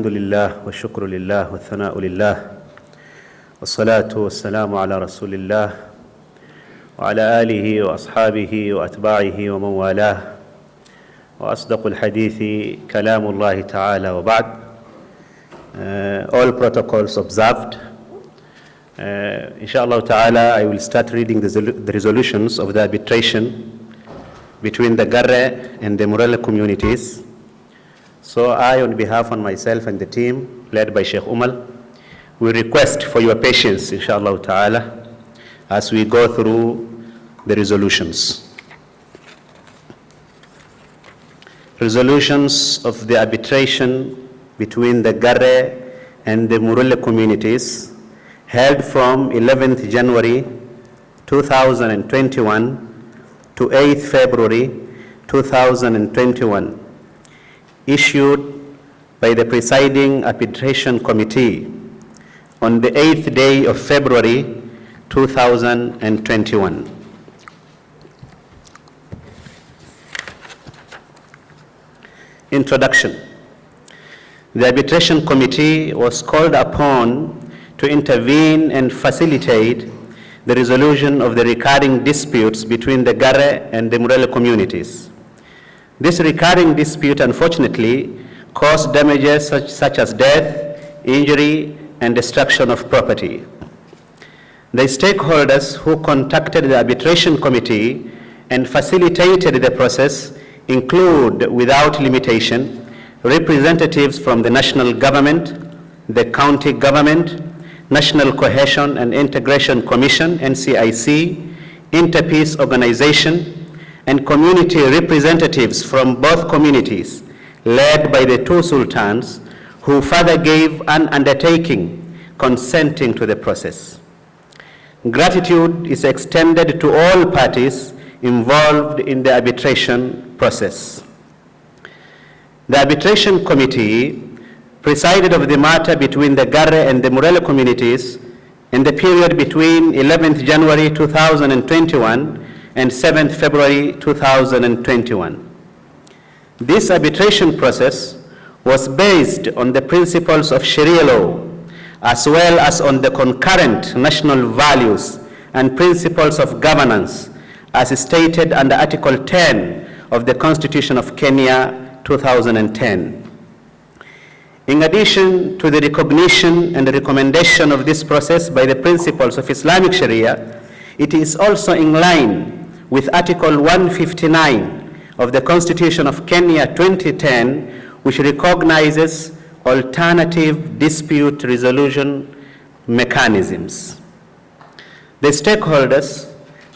الحمد لله والشكر لله والثناء لله والصلاة والسلام على رسول الله وعلى آله وأصحابه وأتباعه ومن والاه وأصدق الحديث كلام الله تعالى وبعد. All protocols observed. Inshallah ta'ala, I will start reading the resolutions of the arbitration between the Garee and the Murulle communities. So I, on behalf of myself and the team led by Sheikh UMAL, we request for your patience, inshallah ta'ala, as we go through the resolutions. Resolutions of the arbitration between the Garee and the Murulle communities held from 11th January 2021 to 8th February 2021, issued by the presiding arbitration committee on the 8th day of February 2021. Introduction. The arbitration committee was called upon to intervene and facilitate the resolution of the recurring disputes between the Garee and the Murulle communities. This recurring dispute, unfortunately, caused damages such as death, injury, and destruction of property. The stakeholders who contacted the arbitration committee and facilitated the process include, without limitation, representatives from the national government, the county government, National Cohesion and Integration Commission, NCIC, Interpeace Organization, and community representatives from both communities, led by the two sultans, who further gave an undertaking consenting to the process. Gratitude is extended to all parties involved in the arbitration process. The arbitration committee presided over the matter between the Garee and the Murulle communities in the period between 11th January 2021 and 7th February 2021. This arbitration process was based on the principles of Sharia law, as well as on the concurrent national values and principles of governance, as stated under Article 10 of the Constitution of Kenya 2010. In addition to the recognition and the recommendation of this process by the principles of Islamic Sharia, it is also in line with Article 159 of the Constitution of Kenya 2010, which recognizes alternative dispute resolution mechanisms. The stakeholders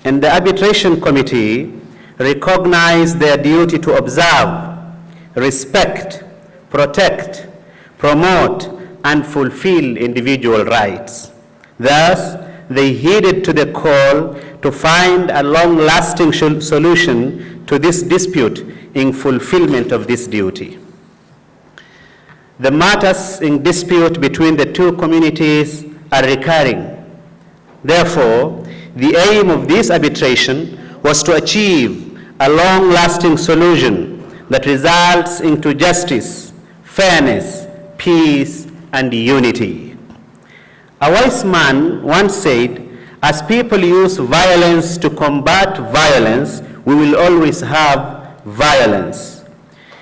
and the arbitration committee recognize their duty to observe, respect, protect, promote, and fulfill individual rights. Thus, they heeded to the call to find a long-lasting solution to this dispute in fulfillment of this duty. The matters in dispute between the two communities are recurring. Therefore, the aim of this arbitration was to achieve a long-lasting solution that results into justice, fairness, peace, and unity. A wise man once said, "As people use violence to combat violence, we will always have violence."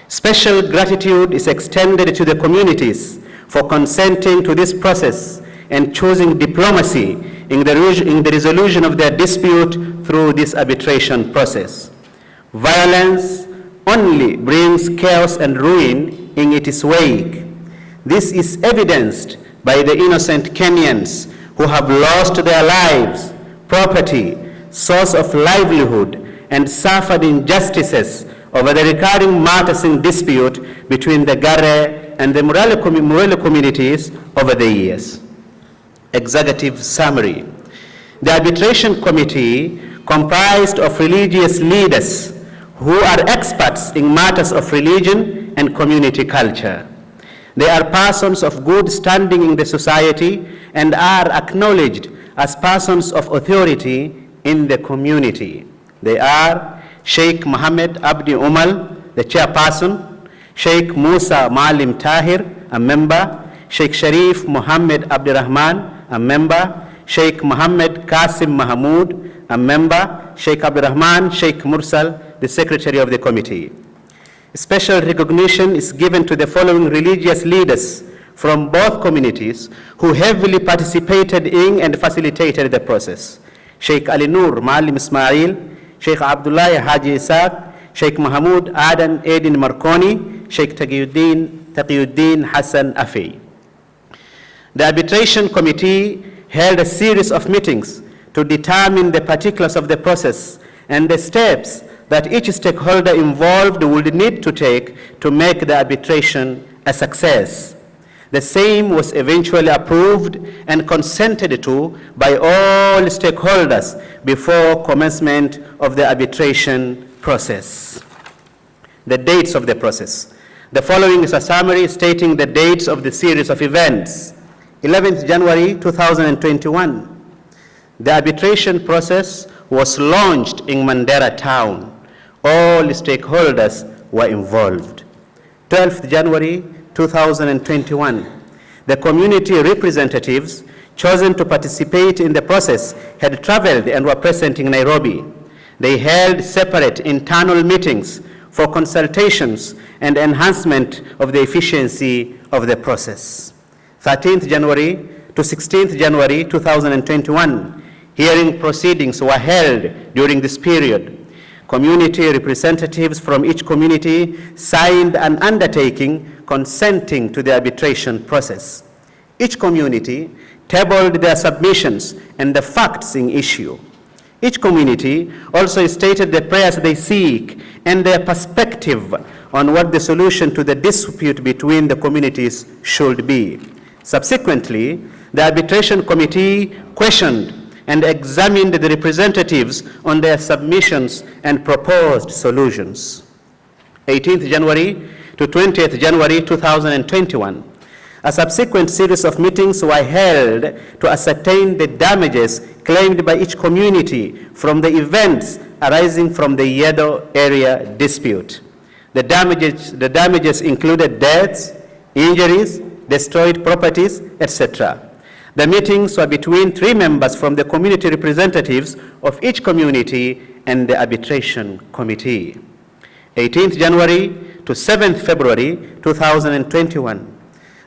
Special gratitude is extended to the communities for consenting to this process and choosing diplomacy in the resolution of their dispute through this arbitration process. Violence only brings chaos and ruin in its wake. This is evidenced by the innocent Kenyans who have lost their lives, property, source of livelihood, and suffered injustices over the recurring matters in dispute between the Garee and the Murulle communities over the years. Executive summary. The arbitration committee, comprised of religious leaders who are experts in matters of religion and community culture. They are persons of good standing in the society and are acknowledged as persons of authority in the community. They are Sheikh Mohammed Abdi Umal, the chairperson, Sheikh Musa Maalim Tahir a member. Sheikh Sharif Mohammed Abdurrahman, a member. Sheikh Mohammed Qasim Mahmoud, a member. Sheikh Abdurrahman Sheikh Mursal, the secretary of the committee. Special recognition is given to the following religious leaders from both communities who heavily participated in and facilitated the process. Sheikh Ali Nur Maalim Ismail, Sheikh Abdullah Haji Isaac, Sheikh Mahmoud Adan Edin Marconi, Sheikh Taqiyuddin Hassan Afi. The Arbitration Committee held a series of meetings to determine the particulars of the process and the steps that each stakeholder involved would need to take to make the arbitration a success. The same was eventually approved and consented to by all stakeholders before commencement of the arbitration process. The dates of the process. The following is a summary stating the dates of the series of events. 11th January 2021. The arbitration process was launched in Mandera town. All stakeholders were involved. 12th January 2021. The community representatives chosen to participate in the process had traveled and were present in Nairobi. They held separate internal meetings for consultations and enhancement of the efficiency of the process. 13th January to 16th January 2021. Hearing proceedings were held during this period. Community representatives from each community signed an undertaking consenting to the arbitration process. Each community tabled their submissions and the facts in issue. Each community also stated the prayers they seek and their perspective on what the solution to the dispute between the communities should be. Subsequently, the Arbitration Committee questioned and examined the representatives on their submissions and proposed solutions. 18th January to 20th January 2021. A subsequent series of meetings were held to ascertain the damages claimed by each community from the events arising from the Yedo area dispute. The damages included deaths, injuries, destroyed properties, etc. The meetings were between 3 members from the community representatives of each community and the arbitration committee. 18th January to 7th February 2021.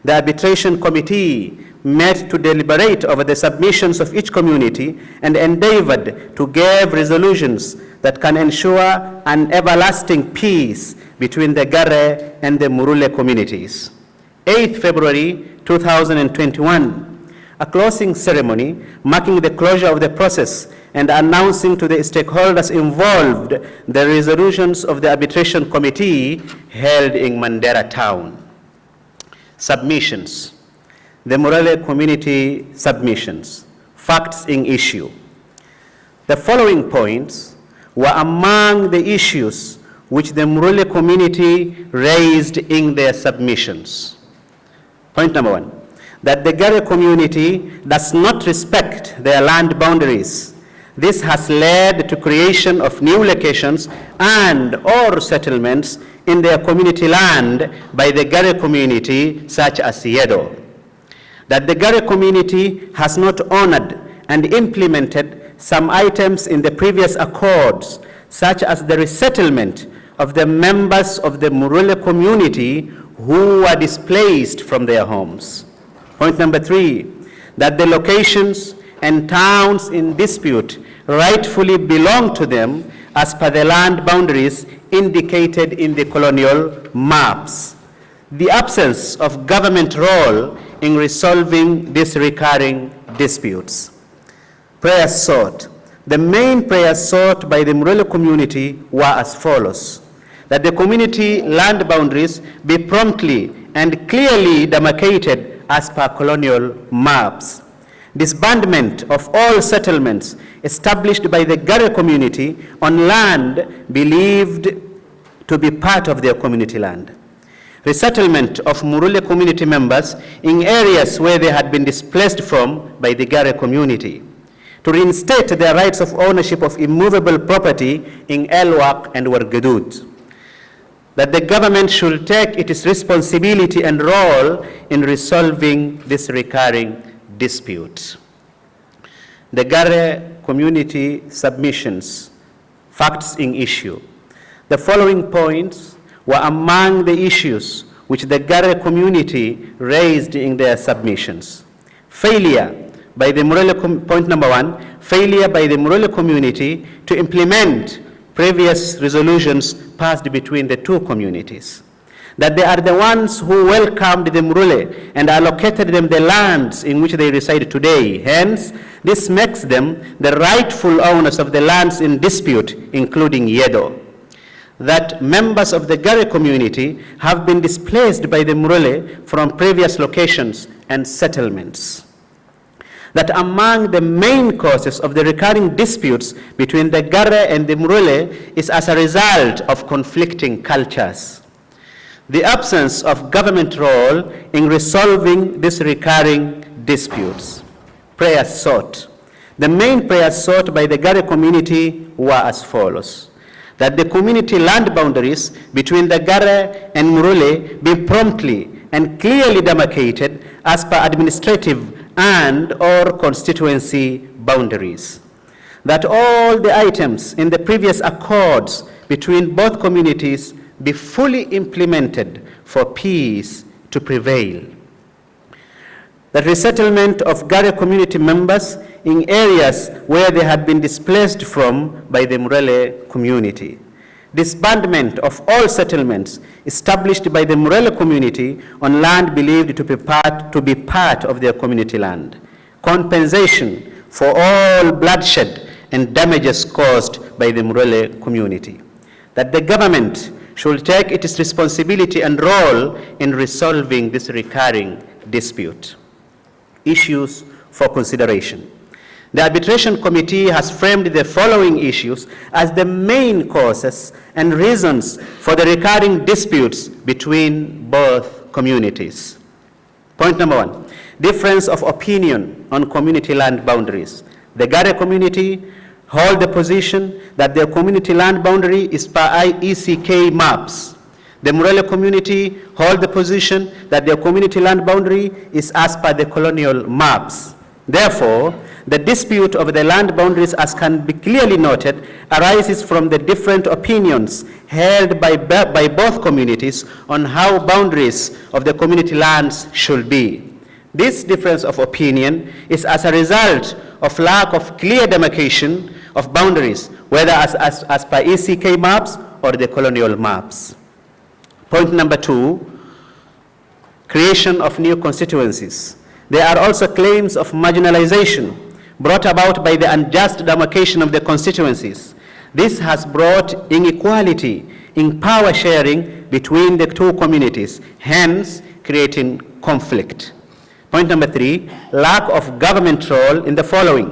The arbitration committee met to deliberate over the submissions of each community and endeavored to give resolutions that can ensure an everlasting peace between the Garee and the Murulle communities. 8th February 2021. A closing ceremony marking the closure of the process and announcing to the stakeholders involved the resolutions of the arbitration committee held in Mandera town. Submissions. The Murulle community submissions. Facts in issue. The following points were among the issues which the Murulle community raised in their submissions. Point number 1. That the Garee community does not respect their land boundaries. This has led to creation of new locations and or settlements in their community land by the Garee community such as Yedo. That the Garee community has not honored and implemented some items in the previous accords, such as the resettlement of the members of the Murulle community who were displaced from their homes. Point number 3, that the locations and towns in dispute rightfully belong to them as per the land boundaries indicated in the colonial maps. The absence of government role in resolving these recurring disputes. Prayers sought. The main prayers sought by the Murulle community were as follows: that the community land boundaries be promptly and clearly demarcated as per colonial maps. Disbandment of all settlements established by the Garee community on land believed to be part of their community land. Resettlement of Murulle community members in areas where they had been displaced from by the Garee community. To reinstate their rights of ownership of immovable property in Elwak and Wargadud. that the government should take its responsibility and role in resolving this recurring dispute. The Garee community submissions, facts in issue. The following points were among the issues which the Garee community raised in their submissions. Failure by the Murulle, point number one, failure by the Murulle community to implement previous resolutions passed between the two communities. That they are the ones who welcomed the Murulle and allocated them the lands in which they reside today. Hence, this makes them the rightful owners of the lands in dispute, including Yedo. That members of the Garee community have been displaced by the Murulle from previous locations and settlements. That among the main causes of the recurring disputes between the Garee and the Murulle is as a result of conflicting cultures. The absence of government role in resolving these recurring disputes. Prayers sought. The main prayers sought by the Garee community were as follows: that the community land boundaries between the Garee and Murulle be promptly and clearly demarcated as per administrative and or constituency boundaries. That all the items in the previous accords between both communities be fully implemented for peace to prevail. The resettlement of Garee community members in areas where they had been displaced from by the Murulle community. Disbandment of all settlements established by the Murulle community on land believed to be part of their community land. Compensation for all bloodshed and damages caused by the Murulle community. That the government should take its responsibility and role in resolving this recurring dispute. Issues for consideration. The Arbitration Committee has framed the following issues as the main causes and reasons for the recurring disputes between both communities. Point number one, difference of opinion on community land boundaries. The Garee community hold the position that their community land boundary is per ECK maps. The Murulle community hold the position that their community land boundary is as per the colonial maps. Therefore, the dispute over the land boundaries, as can be clearly noted, arises from the different opinions held by both communities on how boundaries of the community lands should be. This difference of opinion is as a result of lack of clear demarcation of boundaries, whether as per ECK maps or the colonial maps. Point number two, creation of new constituencies. There are also claims of marginalization brought about by the unjust demarcation of the constituencies. This has brought inequality in power sharing between the two communities, hence creating conflict. Point number three, lack of government role in the following: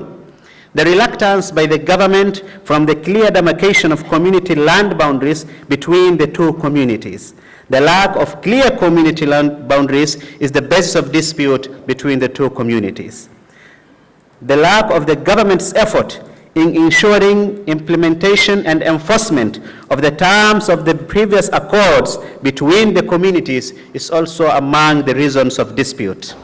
the reluctance by the government from the clear demarcation of community land boundaries between the two communities. The lack of clear community land boundaries is the basis of dispute between the two communities. The lack of the government's effort in ensuring implementation and enforcement of the terms of the previous accords between the communities is also among the reasons of dispute.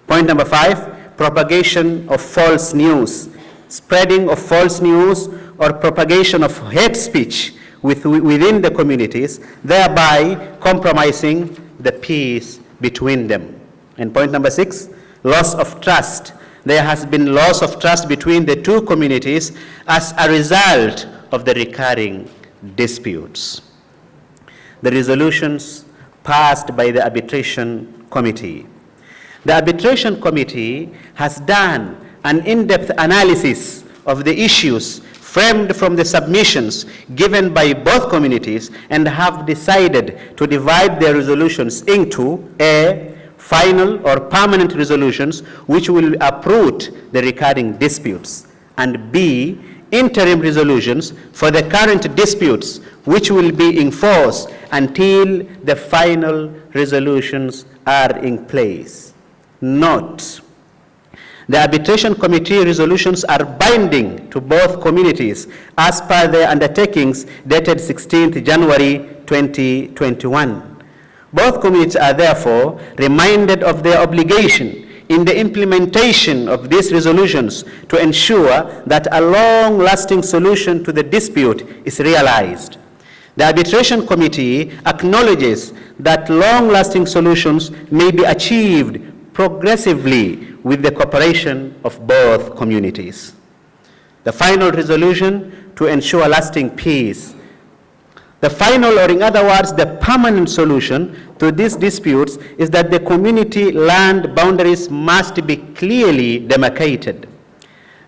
Point number five, propagation of false news, spreading of false news or propagation of hate speech within the communities, thereby compromising the peace between them. And point number six, loss of trust. There has been loss of trust between the two communities as a result of the recurring disputes. The resolutions passed by the Arbitration Committee. The Arbitration Committee has done an in-depth analysis of the issues framed from the submissions given by both communities and have decided to divide their resolutions into A, final or permanent resolutions which will uproot the recurring disputes, and B, interim resolutions for the current disputes which will be in force until the final resolutions are in place. Note, The Arbitration Committee resolutions are binding to both communities as per their undertakings dated 16th January 2021. Both communities are therefore reminded of their obligation in the implementation of these resolutions to ensure that a long-lasting solution to the dispute is realized. The Arbitration Committee acknowledges that long-lasting solutions may be achieved progressively with the cooperation of both communities. The final resolution to ensure lasting peace. The final, or in other words, the permanent solution to these disputes is that the community land boundaries must be clearly demarcated.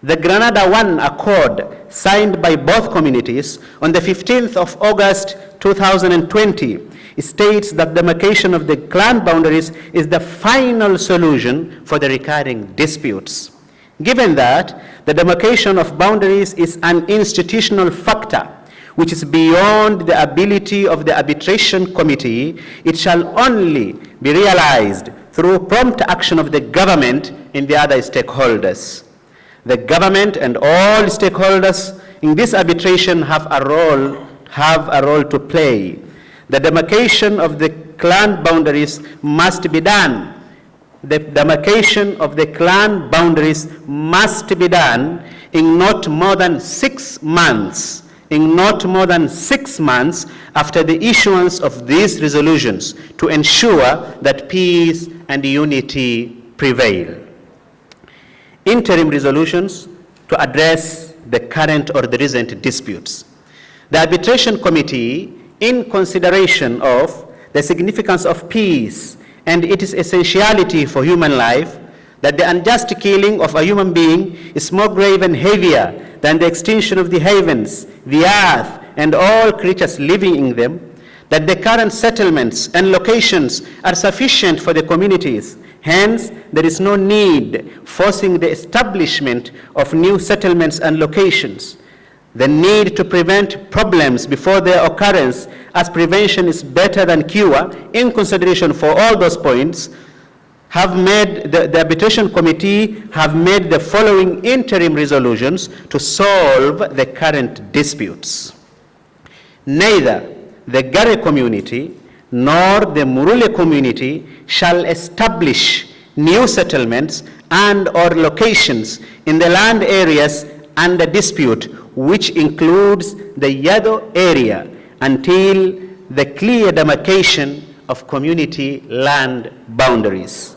The Granada I Accord, signed by both communities on the 15th of August 2020, states that demarcation of the land boundaries is the final solution for the recurring disputes. Given that the demarcation of boundaries is an institutional factor which is beyond the ability of the Arbitration Committee, it shall only be realized through prompt action of the government and the other stakeholders. The government and all stakeholders in this arbitration have a role to play. The demarcation of the land boundaries must be done. The demarcation of the land boundaries must be done in not more than 6 months. In not more than 6 months after the issuance of these resolutions to ensure that peace and unity prevail. Interim resolutions to address the current or the recent disputes. The Arbitration Committee, in consideration of the significance of peace and its essentiality for human life, that the unjust killing of a human being is more grave and heavier than the extinction of the heavens, the earth, and all creatures living in them, that the current settlements and locations are sufficient for the communities. Hence, there is no need forcing the establishment of new settlements and locations. The need to prevent problems before their occurrence, as prevention is better than cure, in consideration for all those points, have made the Arbitration Committee have made the following interim resolutions to solve the current disputes. Neither the Garee community nor the Murulle community shall establish new settlements and or locations in the land areas under dispute, which includes the Yado area, until the clear demarcation of community land boundaries.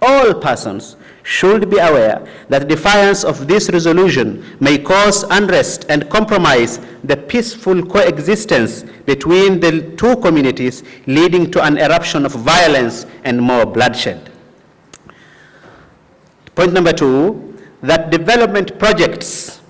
All persons should be aware that defiance of this resolution may cause unrest and compromise the peaceful coexistence between the two communities, leading to an eruption of violence and more bloodshed. Point number 2, that development projects,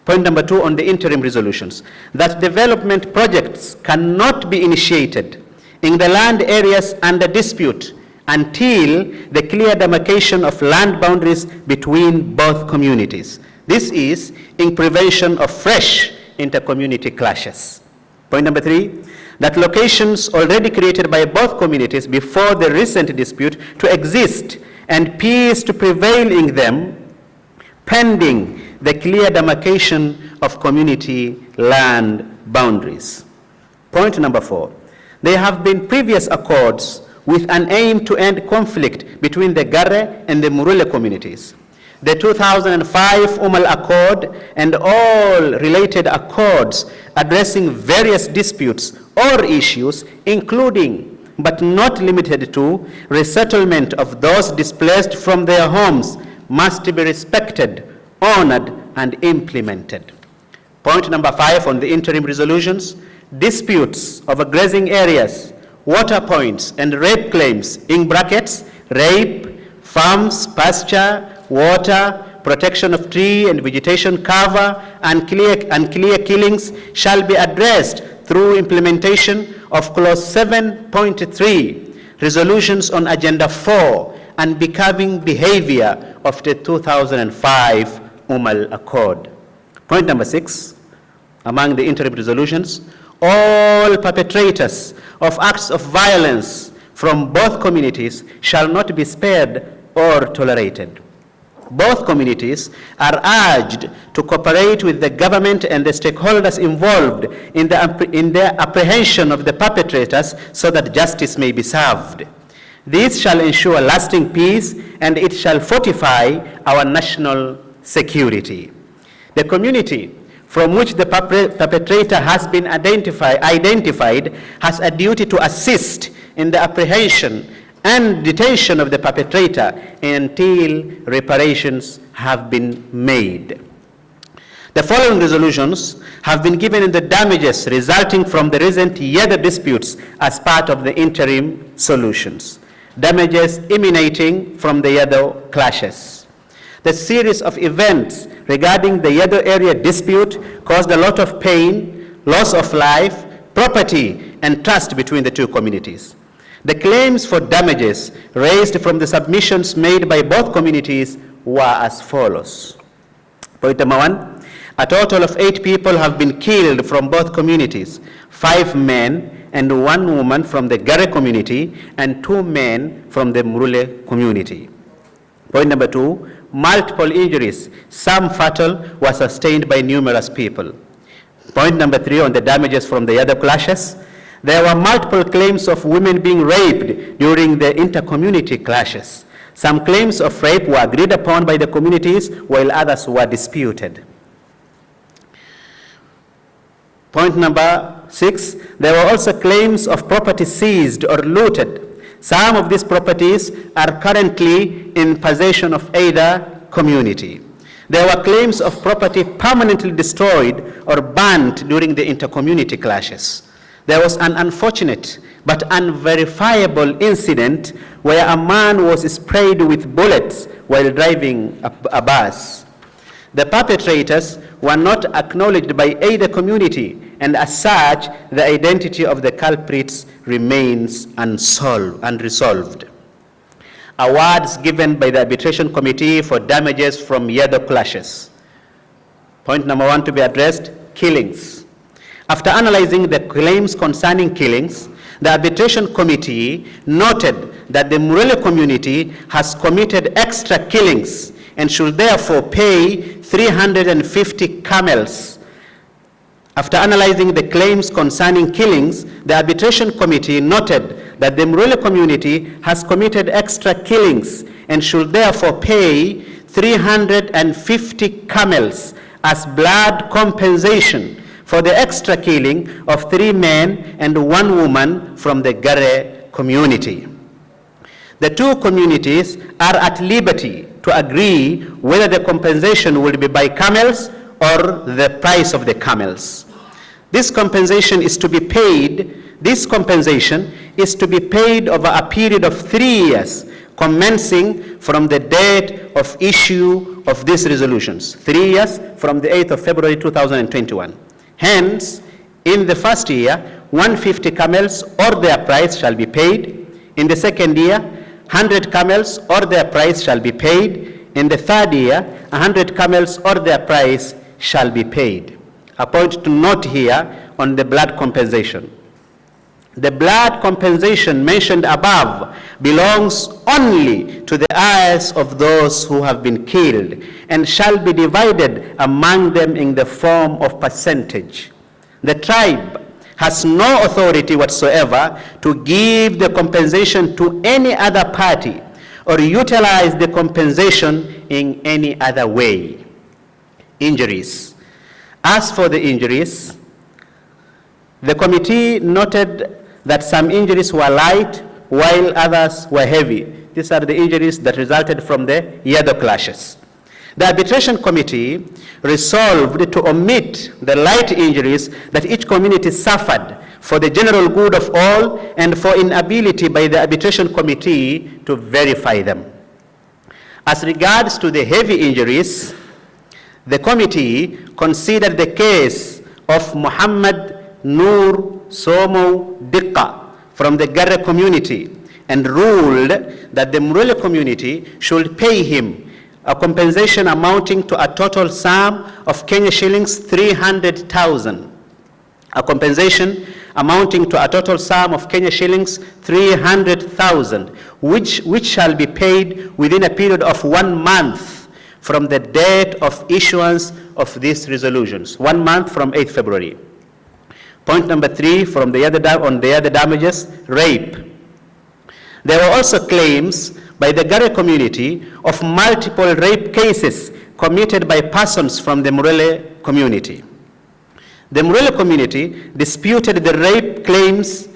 point number 2 on the interim resolutions, that development projects cannot be initiated in the land areas under dispute until the clear demarcation of land boundaries between both communities. This is in prevention of fresh inter-community clashes. Point number 3, that locations already created by both communities before the recent dispute to exist and peace to prevail in them, pending the clear demarcation of community land boundaries. Point number 4, there have been previous accords with an aim to end conflict between the Garee and the Murulle communities. The 2005 UMAL Accord and all related accords addressing various disputes or issues, including but not limited to resettlement of those displaced from their homes, must be respected, honored, and implemented. Point number 5 on the interim resolutions, disputes over grazing areas, water points, and rape claims, in brackets, rape, farms, pasture, water, protection of tree and vegetation cover, and clear killings shall be addressed through implementation of clause 7.3, resolutions on agenda 4, and becoming behavior of the 2005 UMAL Accord. Point number 6, among the interim resolutions, all perpetrators of acts of violence from both communities shall not be spared or tolerated. both communities are urged to cooperate with the government and the stakeholders involved in the apprehension of the perpetrators so that justice may be served. This shall ensure lasting peace and it shall fortify our national security. The community from which the perpetrator has been identified has a duty to assist in the apprehension and detention of the perpetrator until reparations have been made. The following resolutions have been given in the damages resulting from the recent Yedo disputes as part of the interim solutions. Damages emanating from the Yedo clashes. The series of events regarding the Yedo area dispute caused a lot of pain, loss of life, property, and trust between the two communities. The claims for damages raised from the submissions made by both communities were as follows. Point number 1, a total of 8 people have been killed from both communities, 5 men and 1 woman from the Garee community and 2 men from the Murulle community. Point number 2, multiple injuries, some fatal, were sustained by numerous people. Point number 3, on the damages from the other clashes, there were multiple claims of women being raped during the inter-community clashes. Some claims of rape were agreed upon by the communities while others were disputed. Point number 6, there were also claims of property seized or looted. Some of these properties are currently in possession of either community. There were claims of property permanently destroyed or burnt during the inter-community clashes. There was an unfortunate but unverifiable incident where a man was sprayed with bullets while driving a bus. The perpetrators were not acknowledged by either community, and as such, the identity of the culprits remains unresolved. Awards given by the Arbitration Committee for damages from Yedo clashes. Point number 1 to be addressed, killings. After analyzing the claims concerning killings, the Arbitration Committee noted that the Murulle community has committed extra killings and should therefore pay 350 camels. After analyzing the claims concerning killings, the Arbitration Committee noted that the Murulle community has committed extra killings and should therefore pay 350 camels as blood compensation for the extra killing of 3 men and 1 woman from the Garee community. The two communities are at liberty to agree whether the compensation will be by camels or the price of the camels. This compensation is to be paid over a period of 3 years, commencing from the date of issue of these resolutions. 3 years from the 8th of February 2021. Hence, in the first year, 150 camels or their price shall be paid. In the second year, 100 camels or their price shall be paid. In the third year, 100 camels or their price shall be paid. A point to note here on the blood compensation. The blood compensation mentioned above belongs only to the heirs of those who have been killed and shall be divided among them in the form of percentage. The tribe has no authority whatsoever to give the compensation to any other party or utilize the compensation in any other way. Injuries. As for the injuries, the committee noted that some injuries were light while others were heavy. These are the injuries that resulted from the Yedo clashes. The Arbitration Committee resolved to omit the light injuries that each community suffered for the general good of all and for inability by the Arbitration Committee to verify them. As regards to the heavy injuries, the committee considered the case of Muhammad Nur Somo Dikka from the Garee community and ruled that the Murulle community should pay him a compensation amounting to a total sum of Kenya shillings 300,000. A compensation amounting to a total sum of Kenya shillings 300,000, which shall be paid within a period of 1 month from the date of issuance of these resolutions, 1 month from 8th February. Point number 3, on the other damages, rape. There were also claims by the Garee community of multiple rape cases committed by persons from the Murulle community. The Murulle community disputed the rape claims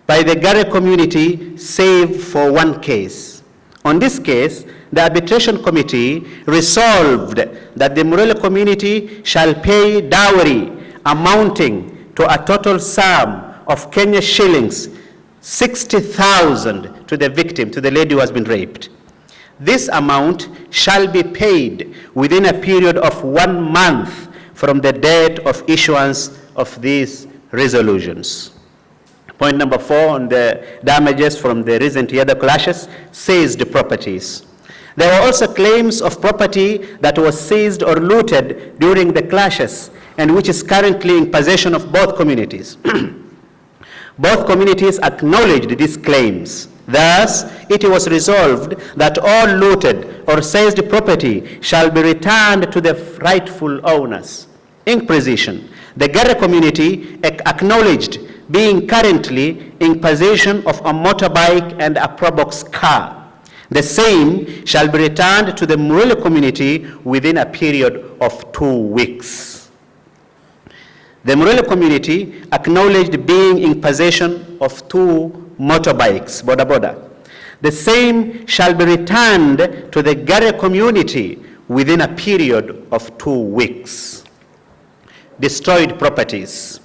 by the Garee community save for one case. On this case, the arbitration committee resolved that the Murulle community shall pay dowry amounting to a total sum of Kenya shillings 60,000 to the victim, to the lady who has been raped. This amount shall be paid within a period of 1 month from the date of issuance of these resolutions. Point number 4 on the damages from the recent Yada clashes, seized properties. There were also claims of property that was seized or looted during the clashes and which is currently in possession of both communities. Both communities acknowledged these claims. Thus, it was resolved that all looted or seized property shall be returned to the rightful owners. In precision, the Garee community acknowledged being currently in possession of a motorbike and a Probox car. The same shall be returned to the Murulle community within a period of 2 weeks. The Murulle community acknowledged being in possession of 2 motorbikes, boda boda. The same shall be returned to the Garee community within a period of 2 weeks. Destroyed properties.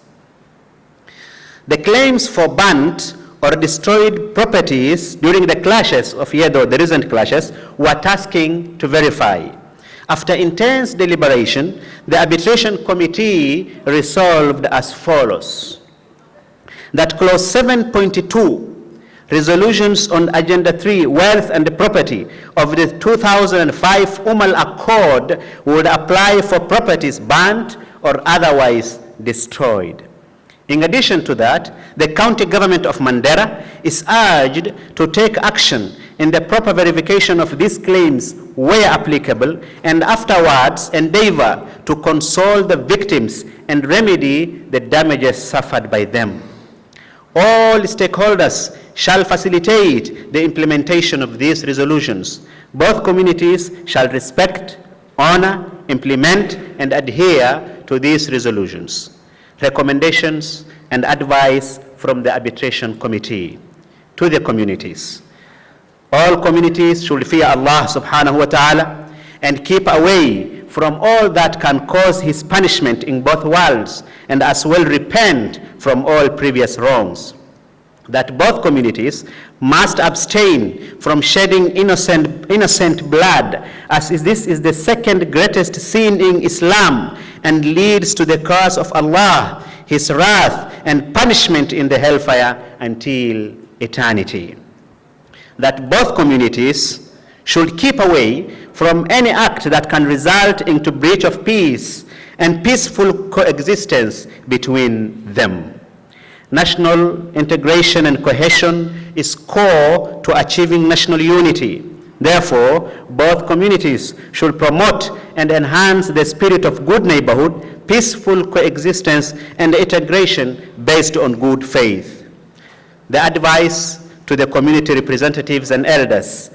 The claims for burnt or destroyed properties during the clashes of Yedo, the recent clashes, were tasking to verify. After intense deliberation, the arbitration committee resolved as follows: that clause 7.2, resolutions on agenda 3, wealth and property of the 2005 UMAL Accord would apply for properties burnt or otherwise destroyed. In addition to that, the county government of Mandera is urged to take action in the proper verification of these claims where applicable, and afterwards endeavor to console the victims and remedy the damages suffered by them. All stakeholders shall facilitate the implementation of these resolutions. Both communities shall respect, honor, implement, and adhere to these resolutions. Recommendations and advice from the arbitration committee to the communities. All communities should fear Allah subhanahu wa ta'ala and keep away from all that can cause his punishment in both worlds, and as well repent from all previous wrongs. That both communities must abstain from shedding innocent blood, as this is the second greatest sin in Islam and leads to the curse of Allah, his wrath and punishment in the hellfire until eternity. That both communities should keep away from any act that can result into breach of peace and peaceful coexistence between them. National integration and cohesion is core to achieving national unity. Therefore, both communities should promote and enhance the spirit of good neighborhood, peaceful coexistence, and integration based on good faith. The advice to the community representatives and elders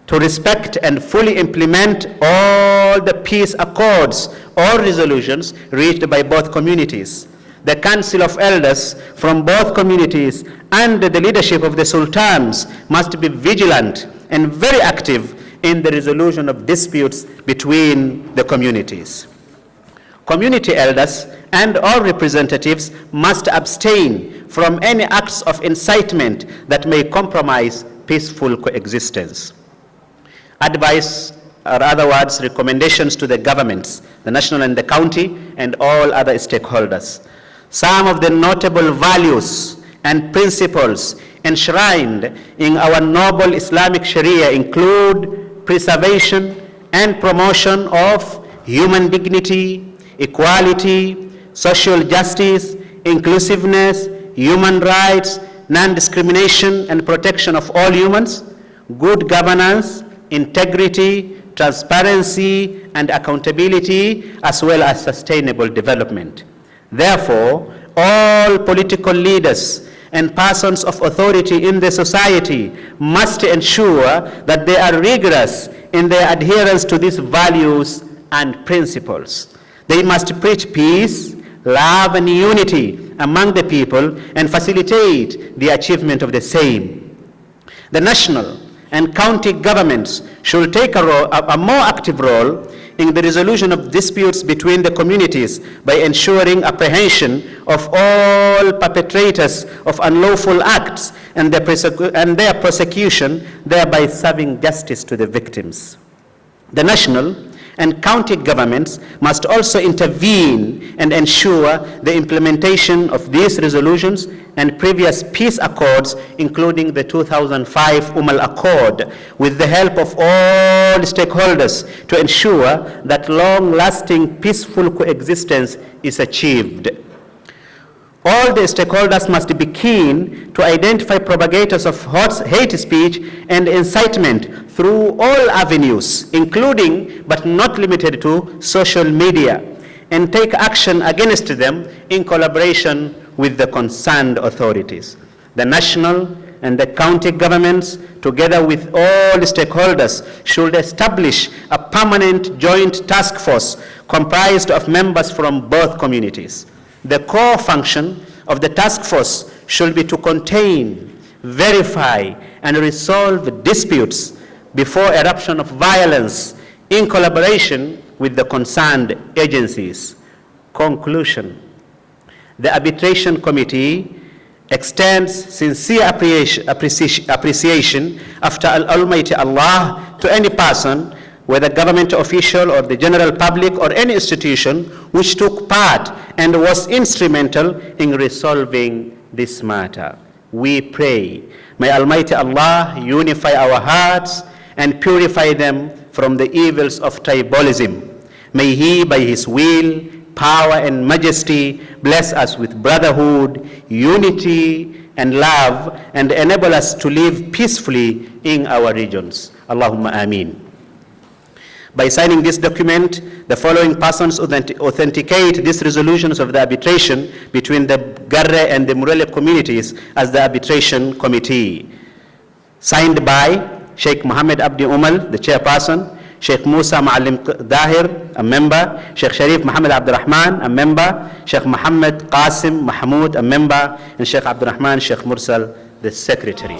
to respect and fully implement all the peace accords or resolutions reached by both communities. The Council of Elders from both communities under the leadership of the sultans must be vigilant and very active in the resolution of disputes between the communities. Community elders and all representatives must abstain from any acts of incitement that may compromise peaceful coexistence. Advice, or other words, recommendations to the governments, the national and the county, and all other stakeholders. Some of the notable values and principles enshrined in our noble Islamic Sharia include preservation and promotion of human dignity, equality, social justice, inclusiveness, human rights, non-discrimination and protection of all humans, good governance, integrity, transparency and accountability, as well as sustainable development. Therefore, all political leaders and persons of authority in the society must ensure that they are rigorous in their adherence to these values and principles. They must preach peace, love, and unity among the people and facilitate the achievement of the same. The national and county governments should take a more active role in the resolution of disputes between the communities by ensuring apprehension of all perpetrators of unlawful acts and their prosecution, thereby serving justice to the victims. The national and county governments must also intervene and ensure the implementation of these resolutions and previous peace accords, including the 2005 UMAL Accord, with the help of all stakeholders to ensure that long-lasting peaceful coexistence is achieved. All the stakeholders must be keen to identify propagators of hate speech and incitement through all avenues, including but not limited to social media, and take action against them in collaboration with the concerned authorities. The national and the county governments, together with all stakeholders, should establish a permanent joint task force comprised of members from both communities. The core function of the task force should be to contain, verify, and resolve disputes before eruption of violence in collaboration with the concerned agencies. Conclusion. The Arbitration Committee extends sincere appreciation after Almighty Allah to any person, whether government official or the general public or any institution, which took part and was instrumental in resolving this matter. We pray, may Almighty Allah unify our hearts and purify them from the evils of tribalism. May He, by His will, power, and majesty, bless us with brotherhood, unity, and love, and enable us to live peacefully in our regions. Allahumma ameen. By signing this document, the following persons authenticate these resolutions of the arbitration between the Garee and the Murulle communities as the Arbitration Committee. Signed by Sheikh Muhammad Abdi Umal, the chairperson, Sheikh Musa Ma'alim Dahir, a member, Sheikh Sharif Muhammad Abdurrahman, a member, Sheikh Muhammad Qasim Mahmoud, a member, and Sheikh Abdurrahman Sheikh Mursal, the secretary.